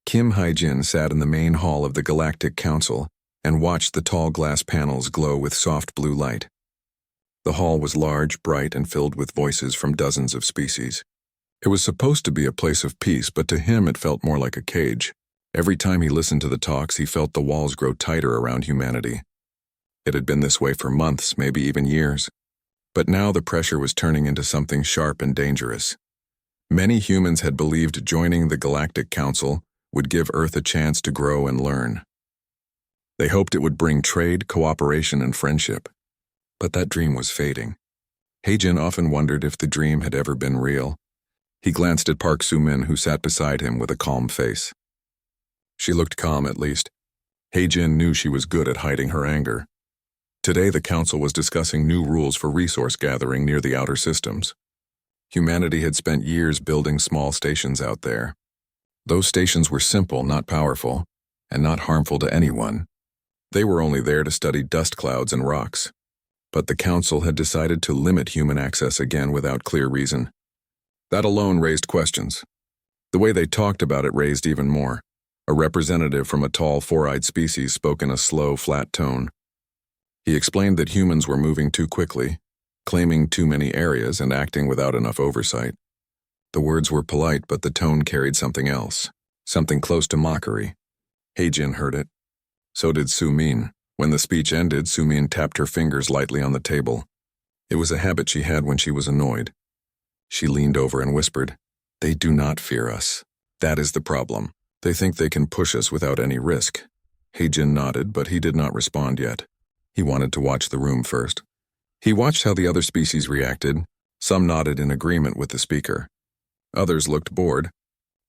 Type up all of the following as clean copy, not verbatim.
Kim Hae-jin sat in the main hall of the Galactic Council and watched the tall glass panels glow with soft blue light. The hall was large, bright, and filled with voices from dozens of species. It was supposed to be a place of peace, but to him it felt more like a cage. Every time he listened to the talks, he felt the walls grow tighter around humanity. It had been this way for months, maybe even years. But now the pressure was turning into something sharp and dangerous. Many humans had believed joining the Galactic Council would give Earth a chance to grow and learn. They hoped it would bring trade, cooperation, and friendship. But that dream was fading. Hae-jin often wondered if the dream had ever been real. He glanced at Park Soo-min, who sat beside him with a calm face. She looked calm, at least. Hae-jin knew she was good at hiding her anger. Today the council was discussing new rules for resource gathering near the outer systems. Humanity had spent years building small stations out there. Those stations were simple, not powerful, and not harmful to anyone. They were only there to study dust clouds and rocks. But the council had decided to limit human access again without clear reason. That alone raised questions. The way they talked about it raised even more. A representative from a tall, four-eyed species spoke in a slow, flat tone. He explained that humans were moving too quickly, claiming too many areas and acting without enough oversight. The words were polite, but the tone carried something else, something close to mockery. Hae-jin heard it. So did Soo-min. When the speech ended, Soo-min tapped her fingers lightly on the table. It was a habit she had when she was annoyed. She leaned over and whispered, "They do not fear us. That is the problem. They think they can push us without any risk." Hae-jin nodded, but he did not respond yet. He wanted to watch the room first. He watched how the other species reacted. Some nodded in agreement with the speaker. Others looked bored.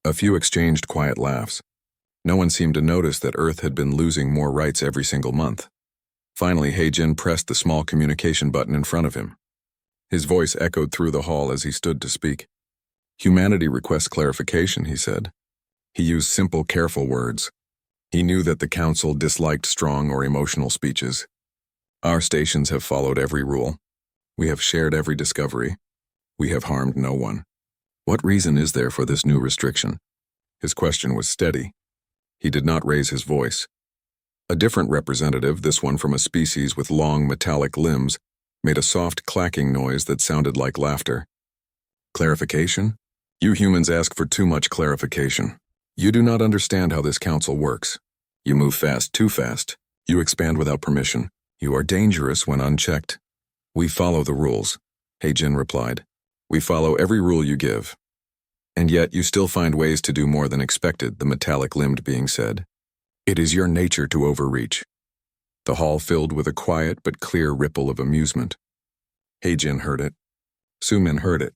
A few exchanged quiet laughs. No one seemed to notice that Earth had been losing more rights every single month. Finally, Hae-jin pressed the small communication button in front of him. His voice echoed through the hall as he stood to speak. "Humanity requests clarification," he said. He used simple, careful words. He knew that the council disliked strong or emotional speeches. "Our stations have followed every rule. We have shared every discovery. We have harmed no one. What reason is there for this new restriction?" His question was steady. He did not raise his voice. A different representative, this one from a species with long metallic limbs, made a soft clacking noise that sounded like laughter. "Clarification? You humans ask for too much clarification. You do not understand how this council works. You move fast, too fast. You expand without permission. You are dangerous when unchecked." "We follow the rules," Hae-jin replied. "We follow every rule you give. And yet you still find ways to do more than expected," the metallic-limbed being said. "It is your nature to overreach." The hall filled with a quiet but clear ripple of amusement. Hae-jin heard it. Soo-min heard it.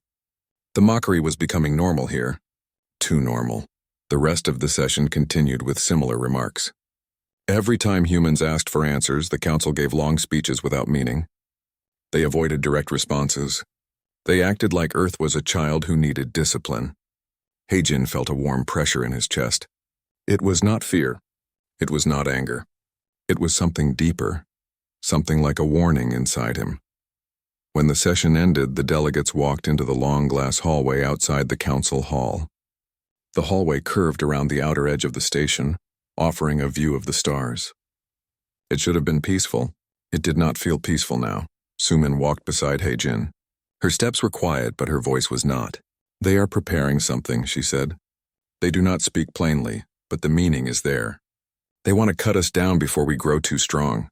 The mockery was becoming normal here. Too normal. The rest of the session continued with similar remarks. Every time humans asked for answers, the council gave long speeches without meaning. They avoided direct responses. They acted like Earth was a child who needed discipline. Hae-jin felt a warm pressure in his chest. It was not fear. It was not anger. It was something deeper, something like a warning inside him. When the session ended, the delegates walked into the long glass hallway outside the council hall. The hallway curved around the outer edge of the station, offering a view of the stars. It should have been peaceful. It did not feel peaceful now. Soo-min walked beside Hae-jin. Her steps were quiet, but her voice was not. "They are preparing something," she said. "They do not speak plainly, but the meaning is there. They want to cut us down before we grow too strong."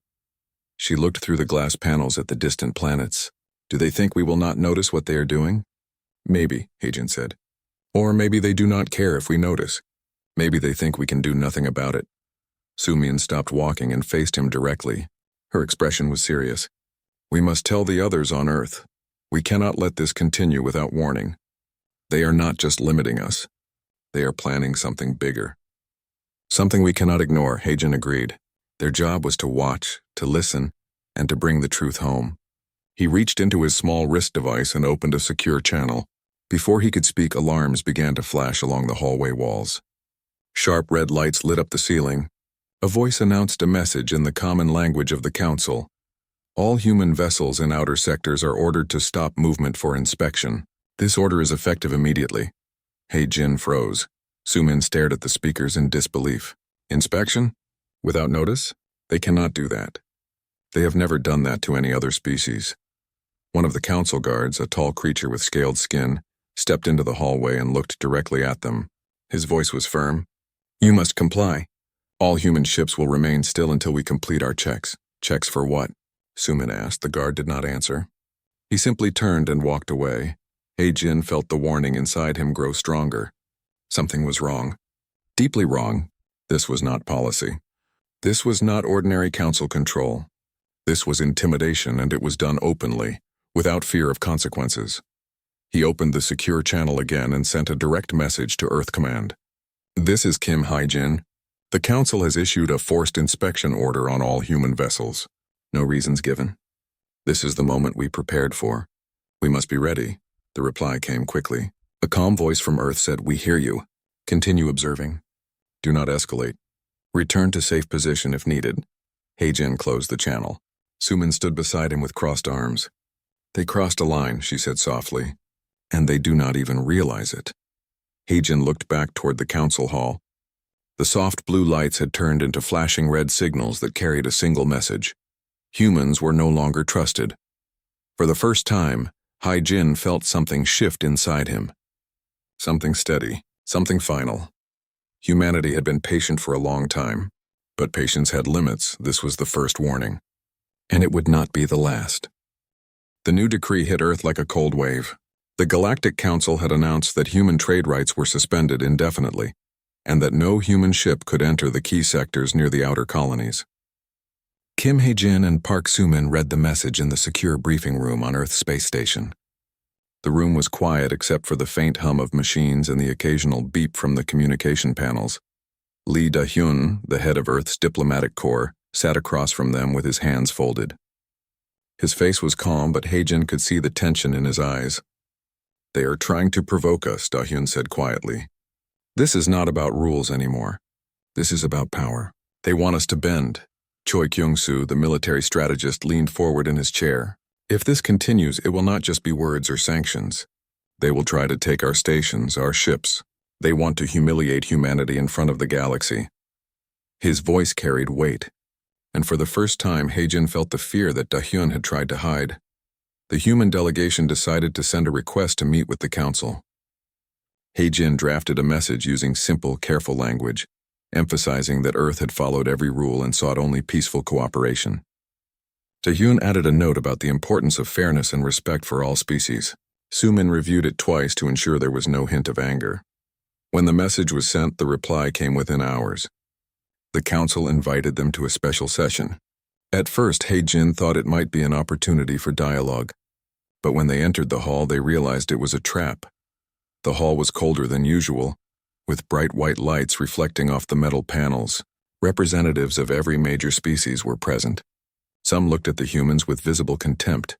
She looked through the glass panels at the distant planets. "Do they think we will not notice what they are doing?" "Maybe," Hae-jin said. "Or maybe they do not care if we notice. Maybe they think we can do nothing about it." Soo-min stopped walking and faced him directly. Her expression was serious. "We must tell the others on Earth. We cannot let this continue without warning. They are not just limiting us. They are planning something bigger." "Something we cannot ignore," Hae-jin agreed. Their job was to watch, to listen, and to bring the truth home. He reached into his small wrist device and opened a secure channel. Before he could speak, alarms began to flash along the hallway walls. Sharp red lights lit up the ceiling. A voice announced a message in the common language of the council. "All human vessels in outer sectors are ordered to stop movement for inspection. This order is effective immediately." Hae-jin froze. Sumin stared at the speakers in disbelief. Inspection? Without notice? They cannot do that. They have never done that to any other species. One of the council guards, a tall creature with scaled skin, stepped into the hallway and looked directly at them. His voice was firm. You must comply. All human ships will remain still until we complete our checks. Checks for what? Sumin asked. The guard did not answer. He simply turned and walked away. He-Jin felt the warning inside him grow stronger. Something was wrong. Deeply wrong. This was not policy. This was not ordinary council control. This was intimidation, and it was done openly, without fear of consequences. He opened the secure channel again and sent a direct message to Earth Command. This is Kim He-Jin. The Council has issued a forced inspection order on all human vessels. No reasons given. This is the moment we prepared for. We must be ready. The reply came quickly. A calm voice from Earth said, We hear you. Continue observing. Do not escalate. Return to safe position if needed. He-Jin closed the channel. Sumin stood beside him with crossed arms. They crossed a line, she said softly, and they do not even realize it. He-Jin looked back toward the council hall. The soft blue lights had turned into flashing red signals that carried a single message. Humans were no longer trusted. For the first time, He-Jin felt something shift inside him. Something steady, something final. Humanity had been patient for a long time, but patience had limits. This was the first warning. And it would not be the last. The new decree hit Earth like a cold wave. The Galactic Council had announced that human trade rights were suspended indefinitely, and that no human ship could enter the key sectors near the outer colonies. Kim He-Jin and Park Sumin read the message in the secure briefing room on Earth's space station. The room was quiet except for the faint hum of machines and the occasional beep from the communication panels. Lee Da-hyun, the head of Earth's diplomatic corps, sat across from them with his hands folded. His face was calm, but He-Jin could see the tension in his eyes. They are trying to provoke us, Da-hyun said quietly. This is not about rules anymore. This is about power. They want us to bend. Choi Kyung-soo, the military strategist, leaned forward in his chair. If this continues, it will not just be words or sanctions. They will try to take our stations, our ships. They want to humiliate humanity in front of the galaxy. His voice carried weight, and for the first time He-Jin felt the fear that Da-hyun had tried to hide. The human delegation decided to send a request to meet with the council. He-Jin drafted a message using simple, careful language, emphasizing that Earth had followed every rule and sought only peaceful cooperation. Da-hyun added a note about the importance of fairness and respect for all species. Sumin reviewed it twice to ensure there was no hint of anger. When the message was sent, the reply came within hours. The council invited them to a special session. At first, He-Jin thought it might be an opportunity for dialogue, but when they entered the hall, they realized it was a trap. The hall was colder than usual, with bright white lights reflecting off the metal panels. Representatives of every major species were present. Some looked at the humans with visible contempt.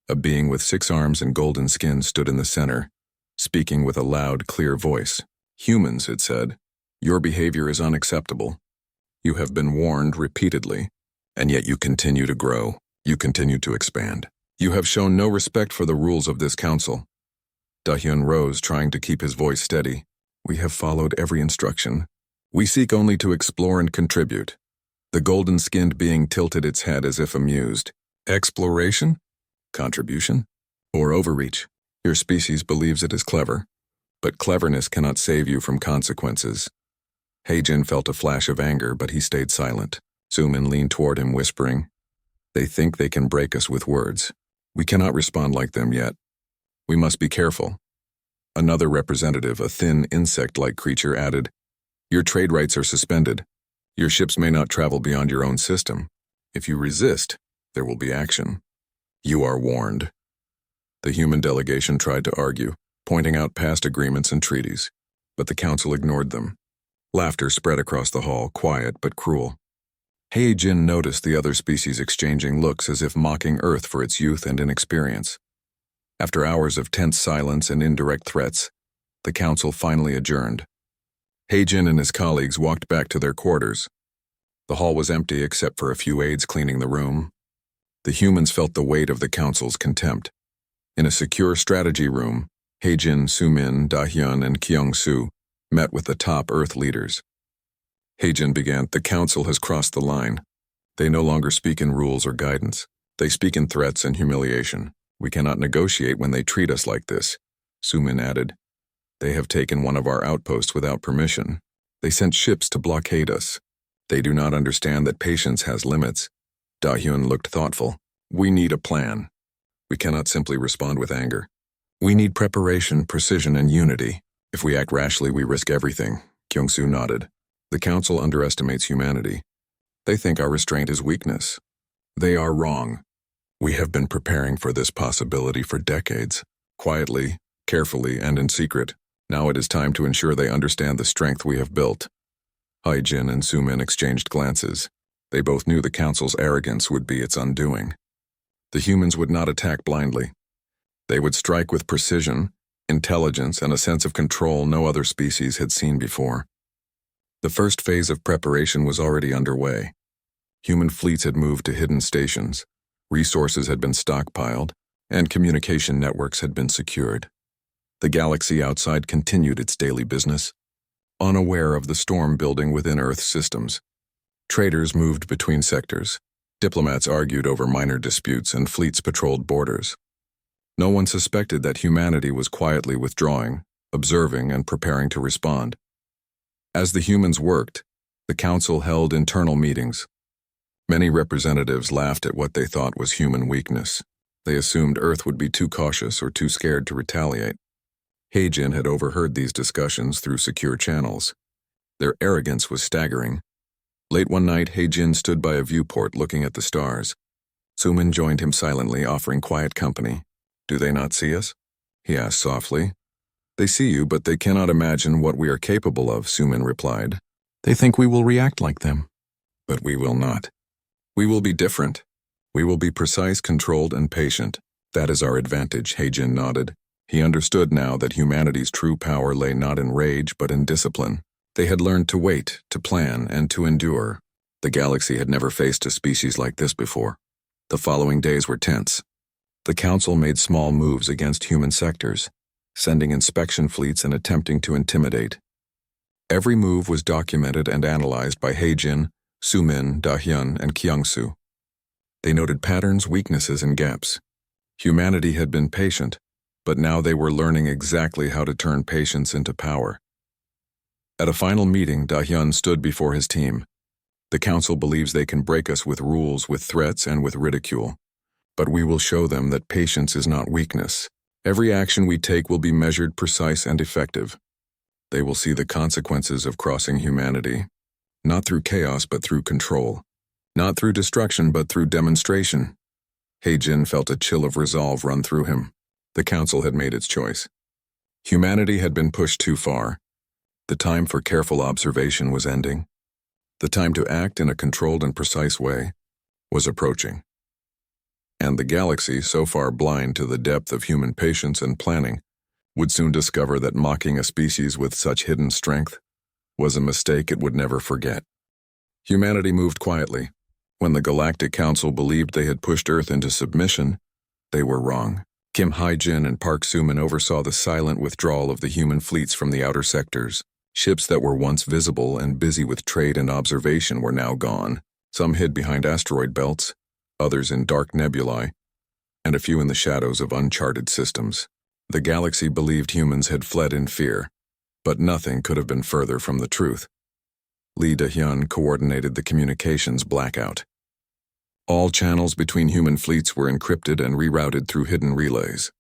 A being with 6 arms and golden skin stood in the center, speaking with a loud, clear voice. Humans, it said, your behavior is unacceptable. You have been warned repeatedly, and yet you continue to grow. You continue to expand. You have shown no respect for the rules of this council. Da-hyun rose, trying to keep his voice steady. We have followed every instruction. We seek only to explore and contribute. The golden-skinned being tilted its head as if amused. Exploration? Contribution? Or overreach? Your species believes it is clever, but cleverness cannot save you from consequences. He-Jin felt a flash of anger, but he stayed silent. Sumin leaned toward him, whispering, They think they can break us with words. We cannot respond like them yet. We must be careful. Another representative, a thin, insect-like creature, added, Your trade rights are suspended. Your ships may not travel beyond your own system. If you resist, there will be action. You are warned. The human delegation tried to argue, pointing out past agreements and treaties, but the council ignored them. Laughter spread across the hall, quiet but cruel. He-Jin noticed the other species exchanging looks as if mocking Earth for its youth and inexperience. After hours of tense silence and indirect threats, the council finally adjourned. He-Jin and his colleagues walked back to their quarters. The hall was empty except for a few aides cleaning the room. The humans felt the weight of the council's contempt. In a secure strategy room, He-Jin, Sumin, Da-hyun, and Kyung-soo met with the top Earth leaders. Heijin began, "The Council has crossed the line. They no longer speak in rules or guidance. They speak in threats and humiliation. We cannot negotiate when they treat us like this," Sumin added. "They have taken one of our outposts without permission. They sent ships to blockade us. They do not understand that patience has limits." Dahyun looked thoughtful. "We need a plan. We cannot simply respond with anger. We need preparation, precision, and unity. If we act rashly, we risk everything." Kyung-soo nodded. "The Council underestimates humanity. They think our restraint is weakness. They are wrong. We have been preparing for this possibility for decades, quietly, carefully, and in secret. Now it is time to ensure they understand the strength we have built." Haijin and Sumin exchanged glances. They both knew the Council's arrogance would be its undoing. The humans would not attack blindly. They would strike with precision, intelligence, and a sense of control no other species had seen before. The first phase of preparation was already underway. Human fleets had moved to hidden stations, resources had been stockpiled, and communication networks had been secured. The galaxy outside continued its daily business, unaware of the storm building within Earth's systems. Traders moved between sectors. Diplomats argued over minor disputes, and fleets patrolled borders. No one suspected that humanity was quietly withdrawing, observing, and preparing to respond. As the humans worked, the Council held internal meetings. Many representatives laughed at what they thought was human weakness. They assumed Earth would be too cautious or too scared to retaliate. Heijin had overheard these discussions through secure channels. Their arrogance was staggering. Late one night, Heijin stood by a viewport looking at the stars. Sumin joined him silently, offering quiet company. "Do they not see us?" he asked softly. "They see you, but they cannot imagine what we are capable of," Sumin replied. "They think we will react like them. But we will not. We will be different. We will be precise, controlled, and patient. That is our advantage," Heijin nodded. He understood now that humanity's true power lay not in rage but in discipline. They had learned to wait, to plan, and to endure. The galaxy had never faced a species like this before. The following days were tense. The Council made small moves against human sectors, sending inspection fleets and attempting to intimidate. Every move was documented and analyzed by Heijin, Sumin, Dahyun, and Kyung-soo. They noted patterns, weaknesses, and gaps. Humanity had been patient, but now they were learning exactly how to turn patience into power. At a final meeting, Dahyun stood before his team. "The Council believes they can break us with rules, with threats, and with ridicule. But we will show them that patience is not weakness. Every action we take will be measured, precise, and effective. They will see the consequences of crossing humanity, not through chaos but through control, not through destruction but through demonstration." Heijin felt a chill of resolve run through him. The Council had made its choice. Humanity had been pushed too far. The time for careful observation was ending. The time to act in a controlled and precise way was approaching. And the galaxy, so far blind to the depth of human patience and planning, would soon discover that mocking a species with such hidden strength was a mistake it would never forget. Humanity moved quietly. When the Galactic Council believed they had pushed Earth into submission, they were wrong. Kim Hae-jin and Park Soo-min oversaw the silent withdrawal of the human fleets from the outer sectors. Ships that were once visible and busy with trade and observation were now gone. Some hid behind asteroid belts, others in dark nebulae, and a few in the shadows of uncharted systems. The galaxy believed humans had fled in fear, but nothing could have been further from the truth. Lee Da-hyun coordinated the communications blackout. All channels between human fleets were encrypted and rerouted through hidden relays.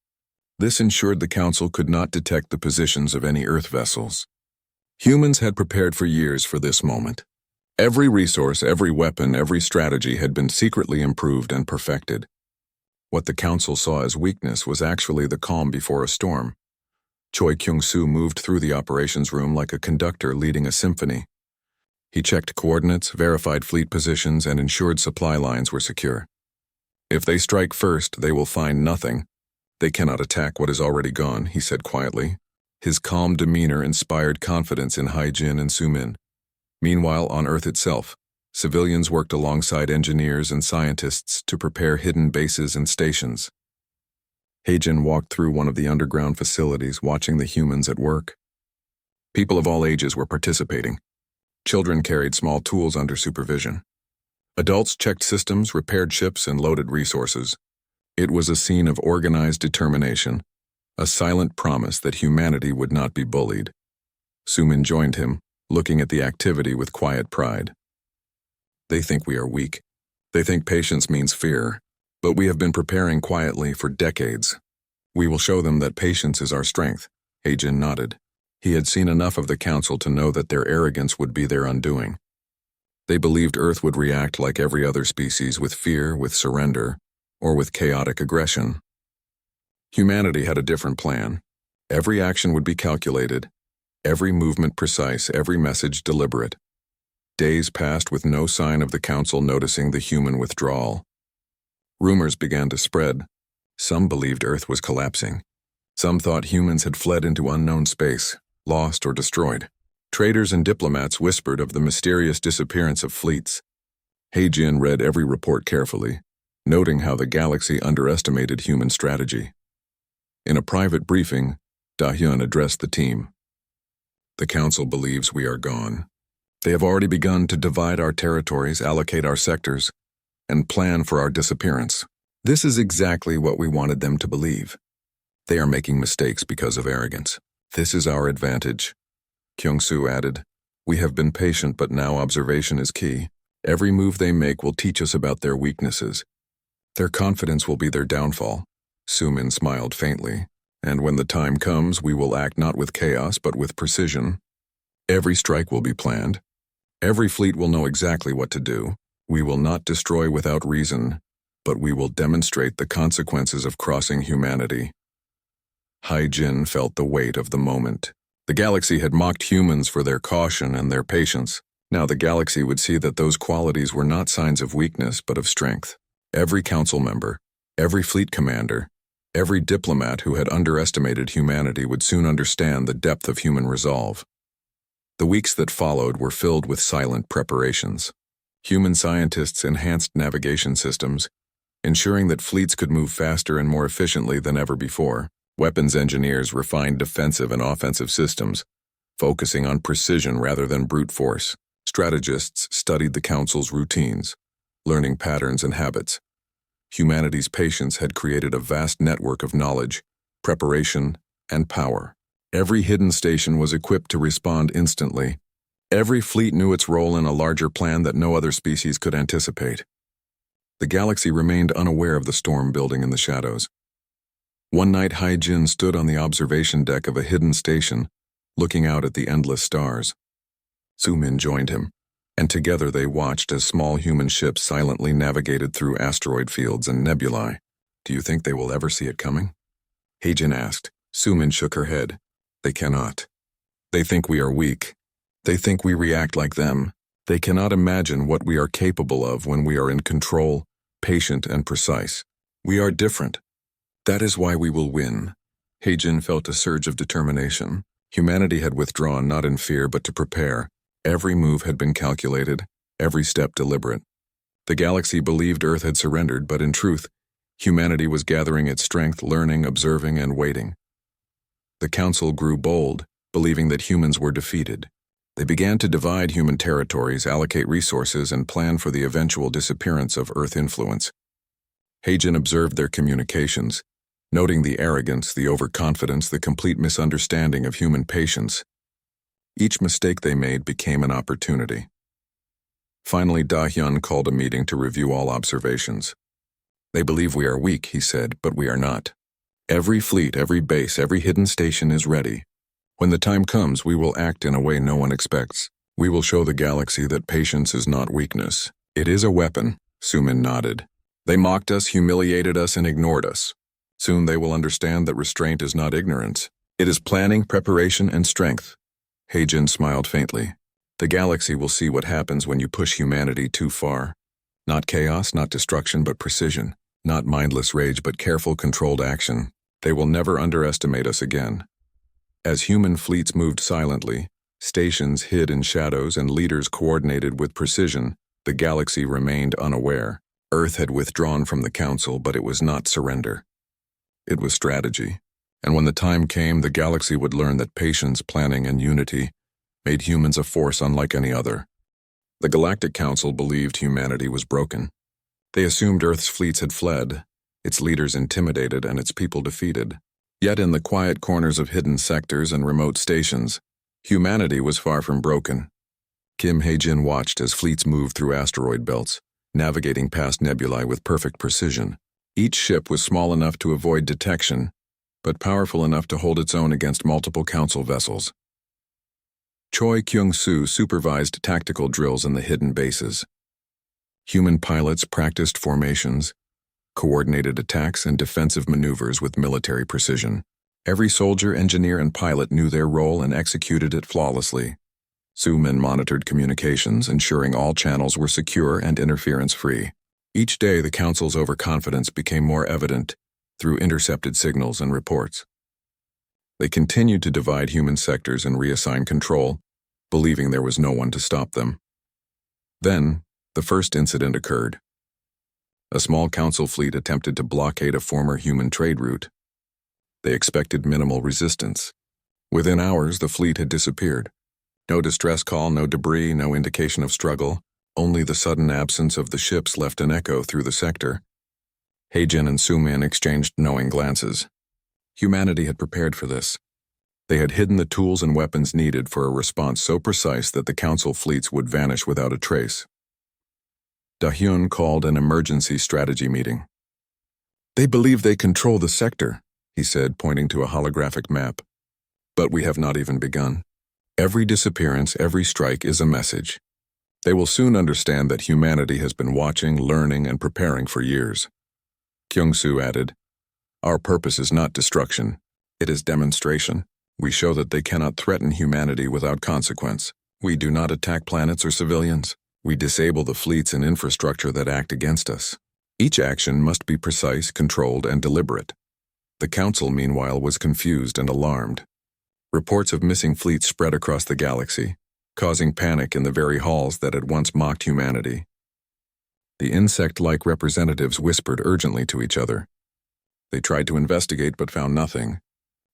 This ensured the Council could not detect the positions of any Earth vessels. Humans had prepared for years for this moment. Every resource, every weapon, every strategy had been secretly improved and perfected. What the Council saw as weakness was actually the calm before a storm. Choi Kyung-soo moved through the operations room like a conductor leading a symphony. He checked coordinates, verified fleet positions, and ensured supply lines were secure. "If they strike first, they will find nothing. They cannot attack what is already gone," he said quietly. His calm demeanor inspired confidence in Hae-jin and Soo-min. Meanwhile, on Earth itself, civilians worked alongside engineers and scientists to prepare hidden bases and stations. Hae-jin walked through one of the underground facilities, watching the humans at work. People of all ages were participating. Children carried small tools under supervision. Adults checked systems, repaired ships, and loaded resources. It was a scene of organized determination, a silent promise that humanity would not be bullied. Sumin joined him, looking at the activity with quiet pride. They think we are weak. They think patience means fear. But we have been preparing quietly for decades. We will show them that patience is our strength. Heijin nodded. He had seen enough of the council to know that their arrogance would be their undoing. They believed Earth would react like every other species, with fear, with surrender, or with chaotic aggression. Humanity had a different plan. Every action would be calculated, every movement precise, every message deliberate. Days passed with no sign of the council noticing the human withdrawal. Rumors began to spread. Some believed Earth was collapsing. Some thought humans had fled into unknown space, lost or destroyed. Traders and diplomats whispered of the mysterious disappearance of fleets. Heijin read every report carefully, noting how the galaxy underestimated human strategy. In a private briefing, Da-hyun addressed the team. The council believes we are gone. They have already begun to divide our territories, allocate our sectors, and plan for our disappearance. This is exactly what we wanted them to believe. They are making mistakes because of arrogance. This is our advantage. Kyung-soo added, we have been patient, but now observation is key. Every move they make will teach us about their weaknesses. Their confidence will be their downfall. Sumin smiled faintly. And when the time comes, we will act not with chaos, but with precision. Every strike will be planned. Every fleet will know exactly what to do. We will not destroy without reason, but we will demonstrate the consequences of crossing humanity. Heijin felt the weight of the moment. The galaxy had mocked humans for their caution and their patience. Now the galaxy would see that those qualities were not signs of weakness, but of strength. Every council member, every fleet commander, every diplomat who had underestimated humanity would soon understand the depth of human resolve. The weeks that followed were filled with silent preparations. Human scientists enhanced navigation systems, ensuring that fleets could move faster and more efficiently than ever before. Weapons engineers refined defensive and offensive systems, focusing on precision rather than brute force. Strategists studied the council's routines, learning patterns and habits. Humanity's patience had created a vast network of knowledge, preparation, and power. Every hidden station was equipped to respond instantly. Every fleet knew its role in a larger plan that no other species could anticipate. The galaxy remained unaware of the storm building in the shadows. One night, Heijin stood on the observation deck of a hidden station, looking out at the endless stars. Sumin joined him, and together they watched as small human ships silently navigated through asteroid fields and nebulae. Do you think they will ever see it coming? Heijin asked. Sumin shook her head. They cannot. They think we are weak. They think we react like them. They cannot imagine what we are capable of when we are in control, patient, and precise. We are different. That is why we will win. Heijin felt a surge of determination. Humanity had withdrawn not in fear but to prepare. Every move had been calculated, every step deliberate. The galaxy believed Earth had surrendered, but in truth, humanity was gathering its strength, learning, observing, and waiting. The council grew bold, believing that humans were defeated. They began to divide human territories, allocate resources, and plan for the eventual disappearance of Earth influence. Heijin observed their communications, noting the arrogance, the overconfidence, the complete misunderstanding of human patience. Each mistake they made became an opportunity. Finally, Da-hyun called a meeting to review all observations. They believe we are weak, he said, but we are not. Every fleet, every base, every hidden station is ready. When the time comes, we will act in a way no one expects. We will show the galaxy that patience is not weakness. It is a weapon, Sumin nodded. They mocked us, humiliated us, and ignored us. Soon they will understand that restraint is not ignorance. It is planning, preparation, and strength. Heijin smiled faintly. The galaxy will see what happens when you push humanity too far. Not chaos, not destruction, but precision. Not mindless rage, but careful, controlled action. They will never underestimate us again. As human fleets moved silently, stations hid in shadows, and leaders coordinated with precision, the galaxy remained unaware. Earth had withdrawn from the council, but it was not surrender. It was strategy. And when the time came, the galaxy would learn that patience, planning, and unity made humans a force unlike any other. The Galactic Council believed humanity was broken. They assumed Earth's fleets had fled, its leaders intimidated, and its people defeated. Yet in the quiet corners of hidden sectors and remote stations, humanity was far from broken. Kim Hae-jin watched as fleets moved through asteroid belts, navigating past nebulae with perfect precision. Each ship was small enough to avoid detection, but powerful enough to hold its own against multiple Council vessels. Choi Kyung-soo supervised tactical drills in the hidden bases. Human pilots practiced formations, coordinated attacks, and defensive maneuvers with military precision. Every soldier, engineer, and pilot knew their role and executed it flawlessly. Sumin monitored communications, ensuring all channels were secure and interference-free. Each day, the Council's overconfidence became more evident through intercepted signals and reports. They continued to divide human sectors and reassign control, believing there was no one to stop them. Then, the first incident occurred. A small Council fleet attempted to blockade a former human trade route. They expected minimal resistance. Within hours, the fleet had disappeared. No distress call, no debris, no indication of struggle. Only the sudden absence of the ships left an echo through the sector. Hae-jin and Sumin exchanged knowing glances. Humanity had prepared for this. They had hidden the tools and weapons needed for a response so precise that the Council fleets would vanish without a trace. Da-hyun called an emergency strategy meeting. "They believe they control the sector," he said, pointing to a holographic map. "But we have not even begun. Every disappearance, every strike is a message. They will soon understand that humanity has been watching, learning, and preparing for years." Kyung-soo added, "Our purpose is not destruction. It is demonstration. We show that they cannot threaten humanity without consequence. We do not attack planets or civilians. We disable the fleets and infrastructure that act against us. Each action must be precise, controlled, and deliberate." The Council, meanwhile, was confused and alarmed. Reports of missing fleets spread across the galaxy, causing panic in the very halls that had once mocked humanity. The insect-like representatives whispered urgently to each other. They tried to investigate but found nothing.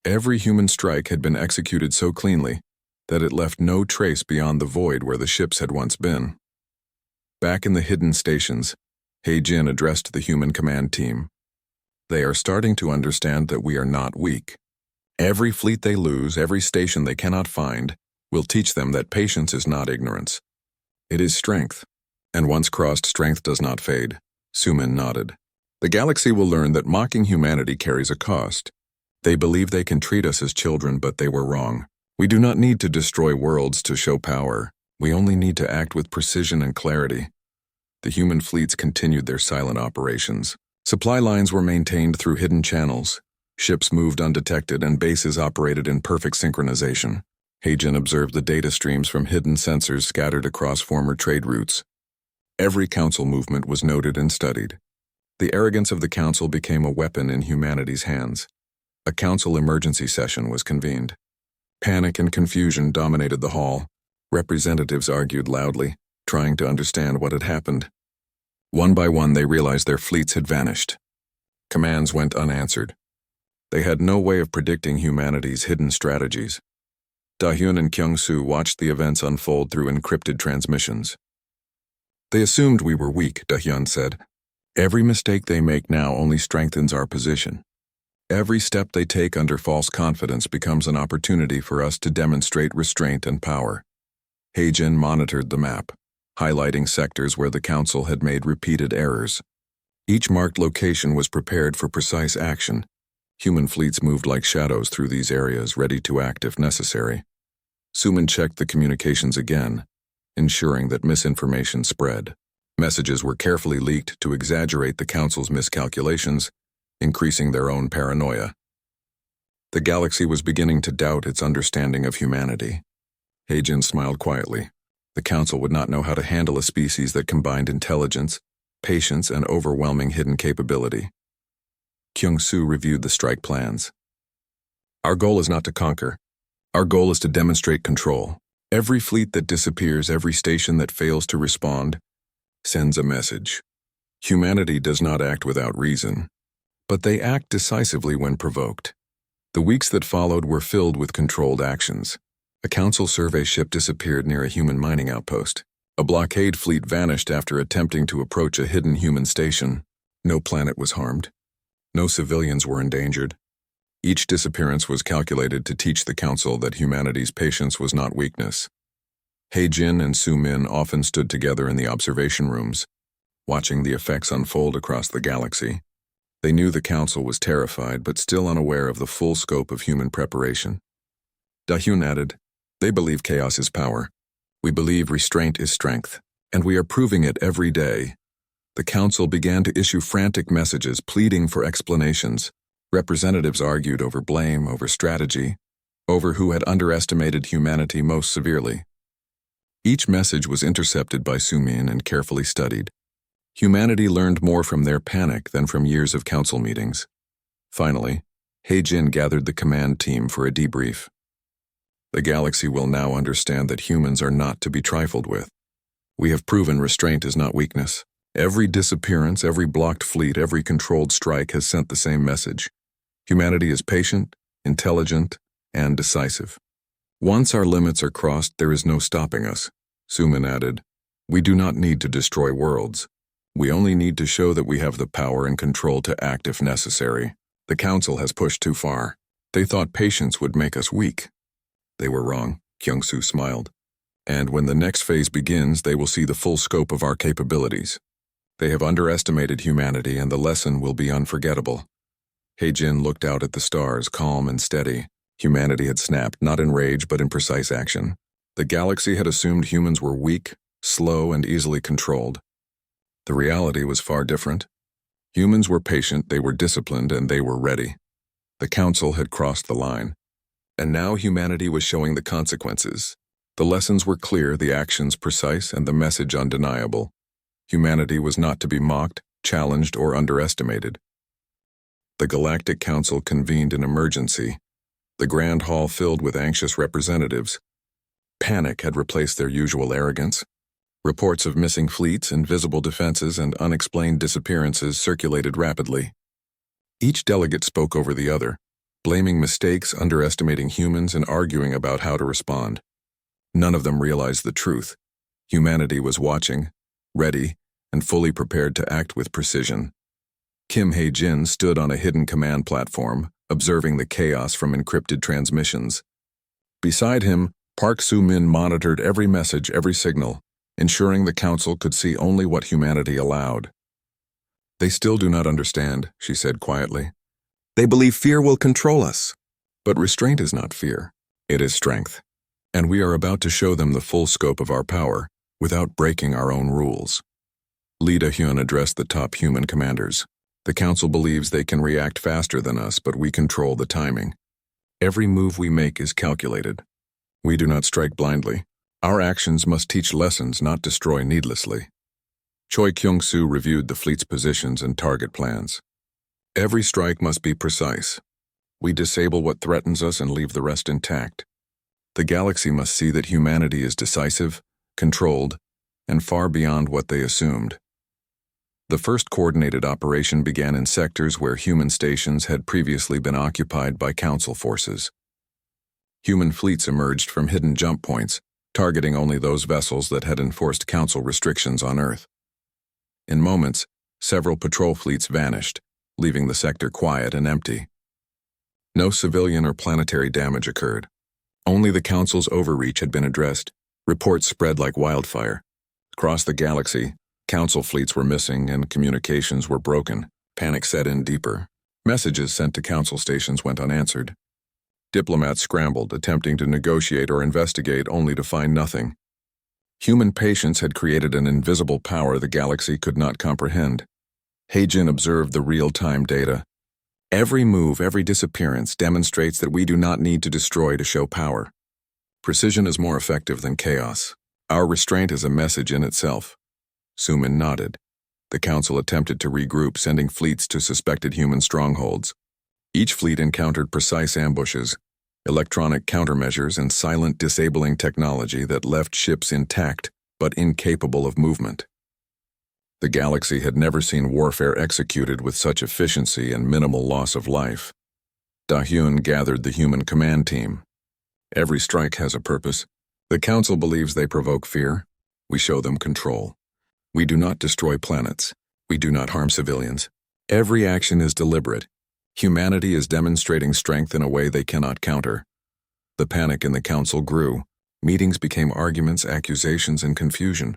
Every human strike had been executed so cleanly that it left no trace beyond the void where the ships had once been. Back in the hidden stations, Hae-jin addressed the human command team. "They are starting to understand that we are not weak. Every fleet they lose, every station they cannot find, will teach them that patience is not ignorance. It is strength. And once crossed, strength does not fade." Sumin nodded. "The galaxy will learn that mocking humanity carries a cost. They believe they can treat us as children, but they were wrong. We do not need to destroy worlds to show power. We only need to act with precision and clarity." The human fleets continued their silent operations. Supply lines were maintained through hidden channels. Ships moved undetected and bases operated in perfect synchronization. Hae-jin observed the data streams from hidden sensors scattered across former trade routes. Every Council movement was noted and studied. The arrogance of the Council became a weapon in humanity's hands. A Council emergency session was convened. Panic and confusion dominated the hall. Representatives argued loudly, trying to understand what had happened. One by one, they realized their fleets had vanished. Commands went unanswered. They had no way of predicting humanity's hidden strategies. Da-hyun and Kyung-soo watched the events unfold through encrypted transmissions. "They assumed we were weak," Da-hyun said. "Every mistake they make now only strengthens our position. Every step they take under false confidence becomes an opportunity for us to demonstrate restraint and power." Hae-jin monitored the map, highlighting sectors where the Council had made repeated errors. Each marked location was prepared for precise action. Human fleets moved like shadows through these areas, ready to act if necessary. Sumin checked the communications again, ensuring that misinformation spread. Messages were carefully leaked to exaggerate the Council's miscalculations, increasing their own paranoia. The galaxy was beginning to doubt its understanding of humanity. Hae-jin smiled quietly. The Council would not know how to handle a species that combined intelligence, patience, and overwhelming hidden capability. Kyung-soo reviewed the strike plans. "Our goal is not to conquer. Our goal is to demonstrate control. Every fleet that disappears, every station that fails to respond, sends a message. Humanity does not act without reason, but they act decisively when provoked. The weeks that followed were filled with controlled actions. A council survey ship disappeared near a human mining outpost. A blockade fleet vanished after attempting to approach a hidden human station. No planet was harmed. No civilians were endangered. Each disappearance was calculated to teach the council that humanity's patience was not weakness. He-Jin and Su-Min often stood together in the observation rooms, watching the effects unfold across the galaxy. They knew the council was terrified, but still unaware of the full scope of human preparation. Da-Hyun added, "They believe chaos is power. We believe restraint is strength, and we are proving it every day." The council began to issue frantic messages pleading for explanations. Representatives argued over blame, over strategy, over who had underestimated humanity most severely. Each message was intercepted by Su-Min and carefully studied. Humanity learned more from their panic than from years of council meetings. Finally, He-Jin gathered the command team for a debrief. The galaxy will now understand that humans are not to be trifled with. We have proven restraint is not weakness. Every disappearance, every blocked fleet, every controlled strike has sent the same message. Humanity is patient, intelligent, and decisive. Once our limits are crossed, there is no stopping us. Su-Min added, "We do not need to destroy worlds. We only need to show that we have the power and control to act if necessary. The council has pushed too far. They thought patience would make us weak. They were wrong," Kyung-Soo smiled. "And when the next phase begins, they will see the full scope of our capabilities. They have underestimated humanity, and the lesson will be unforgettable." He-Jin looked out at the stars, calm and steady. Humanity had snapped, not in rage, but in precise action. The galaxy had assumed humans were weak, slow, and easily controlled. The reality was far different. Humans were patient, they were disciplined, and they were ready. The council had crossed the line. And now humanity was showing the consequences. The lessons were clear, the actions precise, and the message undeniable. Humanity was not to be mocked, challenged, or underestimated. The Galactic Council convened an emergency. The Grand Hall filled with anxious representatives. Panic had replaced their usual arrogance. Reports of missing fleets, invisible defenses, and unexplained disappearances circulated rapidly. Each delegate spoke over the other, blaming mistakes, underestimating humans, and arguing about how to respond. None of them realized the truth. Humanity was watching, ready, and fully prepared to act with precision. Kim He-Jin stood on a hidden command platform, observing the chaos from encrypted transmissions. Beside him, Park Su-Min monitored every message, every signal, ensuring the council could see only what humanity allowed. "They still do not understand," she said quietly. "They believe fear will control us. But restraint is not fear. It is strength. And we are about to show them the full scope of our power, without breaking our own rules." Lee Da-Hyun addressed the top human commanders. "The council believes they can react faster than us, but we control the timing. Every move we make is calculated. We do not strike blindly. Our actions must teach lessons, not destroy needlessly." Choi Kyung-Soo reviewed the fleet's positions and target plans. "Every strike must be precise. We disable what threatens us and leave the rest intact. The galaxy must see that humanity is decisive, controlled, and far beyond what they assumed." The first coordinated operation began in sectors where human stations had previously been occupied by council forces. Human fleets emerged from hidden jump points, targeting only those vessels that had enforced council restrictions on Earth. In moments, several patrol fleets vanished, leaving the sector quiet and empty. No civilian or planetary damage occurred. Only the council's overreach had been addressed. Reports spread like wildfire. Across the galaxy, council fleets were missing and communications were broken. Panic set in deeper. Messages sent to council stations went unanswered. Diplomats scrambled, attempting to negotiate or investigate, only to find nothing. Human patience had created an invisible power the galaxy could not comprehend. He-Jin observed the real-time data. Every move, every disappearance demonstrates that we do not need to destroy to show power. Precision is more effective than chaos. Our restraint is a message in itself. Su-Min nodded. The council attempted to regroup, sending fleets to suspected human strongholds. Each fleet encountered precise ambushes, electronic countermeasures, and silent disabling technology that left ships intact but incapable of movement. The galaxy had never seen warfare executed with such efficiency and minimal loss of life. Da-hyun gathered the human command team. Every strike has a purpose. The Council believes they provoke fear. We show them control. We do not destroy planets. We do not harm civilians. Every action is deliberate. Humanity is demonstrating strength in a way they cannot counter. The panic in the Council grew. Meetings became arguments, accusations, and confusion.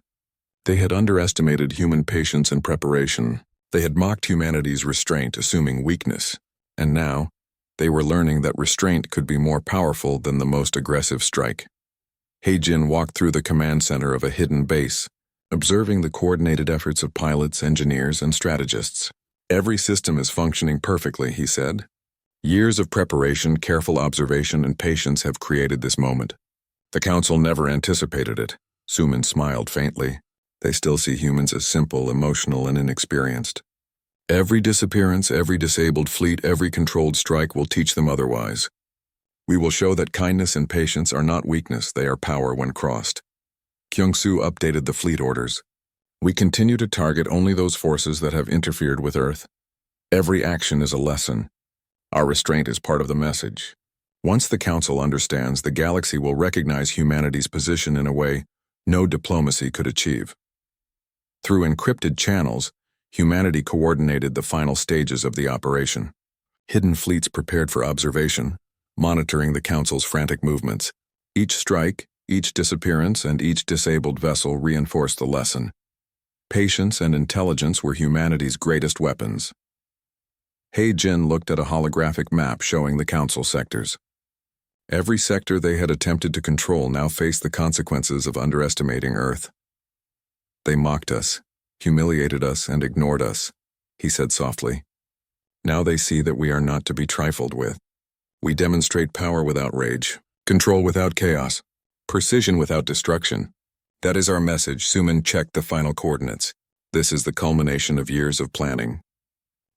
They had underestimated human patience and preparation. They had mocked humanity's restraint, assuming weakness. And now, they were learning that restraint could be more powerful than the most aggressive strike. Hae-jin walked through the command center of a hidden base, observing the coordinated efforts of pilots, engineers, and strategists. Every system is functioning perfectly, he said. Years of preparation, careful observation, and patience have created this moment. The Council never anticipated it. Suman smiled faintly. They still see humans as simple, emotional, and inexperienced. Every disappearance, every disabled fleet, every controlled strike will teach them otherwise. We will show that kindness and patience are not weakness, they are power when crossed. Kyung-soo updated the fleet orders. We continue to target only those forces that have interfered with Earth. Every action is a lesson. Our restraint is part of the message. Once the Council understands, the galaxy will recognize humanity's position in a way no diplomacy could achieve. Through encrypted channels, humanity coordinated the final stages of the operation. Hidden fleets prepared for observation, monitoring the Council's frantic movements. Each strike, each disappearance, and each disabled vessel reinforced the lesson. Patience and intelligence were humanity's greatest weapons. Hae-jin looked at a holographic map showing the Council sectors. Every sector they had attempted to control now faced the consequences of underestimating Earth. They mocked us, humiliated us, and ignored us, he said softly. Now they see that we are not to be trifled with. We demonstrate power without rage, control without chaos, precision without destruction. That is our message. Suman checked the final coordinates. This is the culmination of years of planning.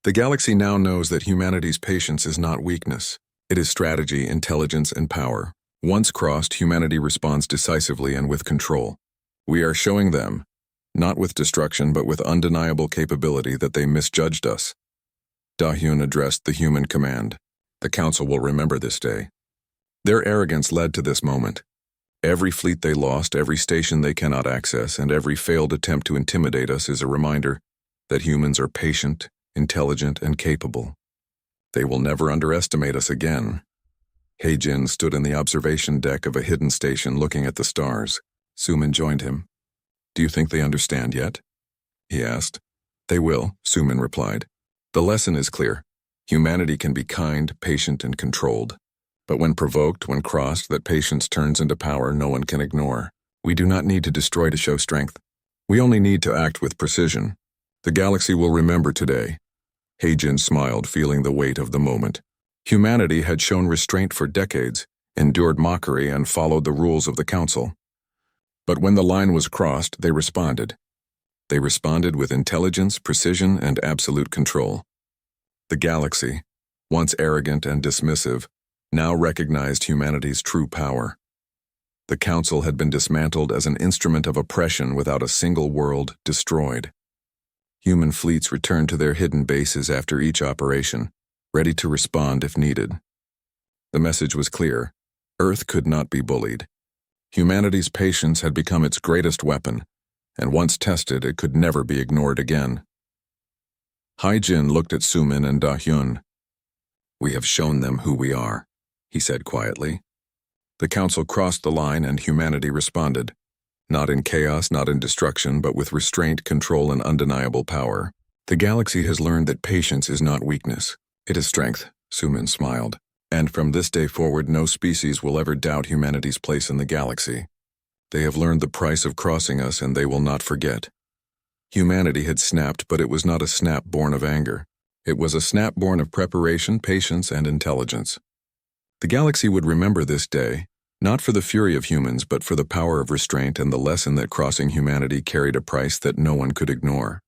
The galaxy now knows that humanity's patience is not weakness. It is strategy, intelligence, and power. Once crossed, humanity responds decisively and with control. We are showing them, not with destruction but with undeniable capability, that they misjudged us. Da-hyun addressed the human command. The Council will remember this day. Their arrogance led to this moment. Every fleet they lost, every station they cannot access, and every failed attempt to intimidate us is a reminder that humans are patient, intelligent, and capable. They will never underestimate us again. Hae-jin stood in the observation deck of a hidden station looking at the stars. Suman joined him. Do you think they understand yet? He asked. They will, Suman replied. The lesson is clear. Humanity can be kind, patient, and controlled. But when provoked, when crossed, that patience turns into power no one can ignore. We do not need to destroy to show strength. We only need to act with precision. The galaxy will remember today. Hae-jin smiled, feeling the weight of the moment. Humanity had shown restraint for decades, endured mockery, and followed the rules of the Council. But when the line was crossed, they responded. They responded with intelligence, precision, and absolute control. The galaxy, once arrogant and dismissive, now recognized humanity's true power. The Council had been dismantled as an instrument of oppression without a single world destroyed. Human fleets returned to their hidden bases after each operation, ready to respond if needed. The message was clear. Earth could not be bullied. Humanity's patience had become its greatest weapon, and once tested, it could never be ignored again. Hae-jin looked at Suman and Da-hyun. We have shown them who we are, he said quietly. The Council crossed the line and humanity responded. Not in chaos, not in destruction, but with restraint, control, and undeniable power. The galaxy has learned that patience is not weakness. It is strength, Suman smiled. And from this day forward, no species will ever doubt humanity's place in the galaxy. They have learned the price of crossing us, and they will not forget. Humanity had snapped, but it was not a snap born of anger. It was a snap born of preparation, patience, and intelligence. The galaxy would remember this day, not for the fury of humans, but for the power of restraint and the lesson that crossing humanity carried a price that no one could ignore.